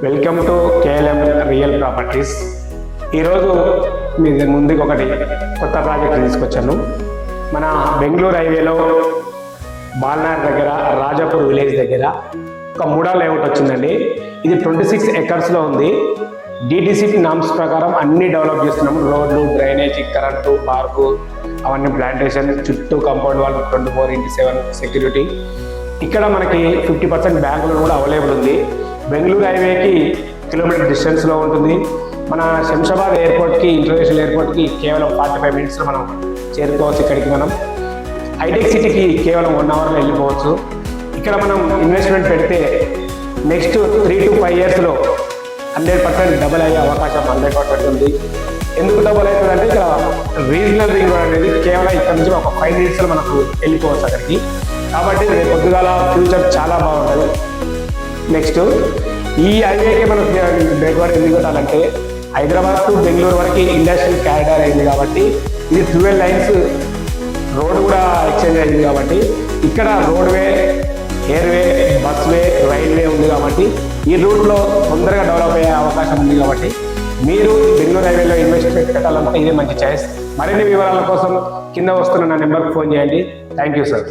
Welcome to KLM real properties. ఈరోజు మీ ముందుకు ఒకటి కొత్త ప్రాజెక్ట్ తీసుకొచ్చాను. మన బెంగళూరు హైవేలో బాల్నార్ దగ్గర రాజాపూర్ విలేజ్ దగ్గర ఒక మూడా లేఅవుట్ వచ్చిందండి. ఇది 26 ఎకర్స్లో ఉంది. డిటిసిపి నామ్స్ ప్రకారం అన్ని డెవలప్ చేస్తున్నాము. రోడ్లు, డ్రైనేజీ, కరెంటు, పార్కు, అవన్నీ ప్లాంటేషన్, చుట్టూ కాంపౌండ్ వాళ్ళు 24/7 సెక్యూరిటీ. ఇక్కడ మనకి 50% బ్యాంకులు కూడా అవైలబుల్ ఉంది. బెంగళూరు హైవేకి కిలోమీటర్ డిస్టెన్స్లో ఉంటుంది. మన శంషాబాద్ ఎయిర్పోర్ట్కి, ఇంటర్నేషనల్ ఎయిర్పోర్ట్కి కేవలం 45 మినిట్స్లో మనం చేరుకోవచ్చు. ఇక్కడికి మనం హైటెక్ సిటీకి కేవలం 1 అవర్లో వెళ్ళిపోవచ్చు. ఇక్కడ మనం ఇన్వెస్ట్మెంట్ పెడితే నెక్స్ట్ 3 to 5 ఇయర్స్లో 100% డబుల్ అయ్యే అవకాశం 100% ఉంది. ఎందుకు డబుల్ అవుతుందంటే ఇక్కడ రీజనల్ రింగ్ రోడ్ అనేది కేవలం ఇక్కడ నుంచి ఒక 5 మినిట్స్లో మనకు వెళ్ళిపోవచ్చు అక్కడికి. కాబట్టి రేపు పొద్దుగాల ఫ్యూచర్ చాలా బాగుంటుంది. నెక్స్ట్ ఈ హైవేకి మనం బ్రేక్వర్డ్ ఎందుకు పెట్టాలంటే హైదరాబాద్ టు బెంగళూరు వరకు ఇండస్ట్రియల్ క్యారిడార్ అయింది కాబట్టి ఇది 12 లైన్స్ రోడ్ కూడా ఎక్స్చేంజ్ అయింది కాబట్టి ఇక్కడ రోడ్వే, ఎయిర్వే, బస్వే, రైల్వే ఉంది కాబట్టి ఈ రూట్లో తొందరగా డెవలప్ అయ్యే అవకాశం ఉంది. కాబట్టి మీరు బెంగళూరు హైవేలో ఇన్వెస్ట్మెంట్ పెట్టాలంటే ఇదే మంచి చాయిస్. మరిన్ని వివరాల కోసం కింద వస్తున్న నా నెంబర్కి ఫోన్ చేయండి. Thank you sir.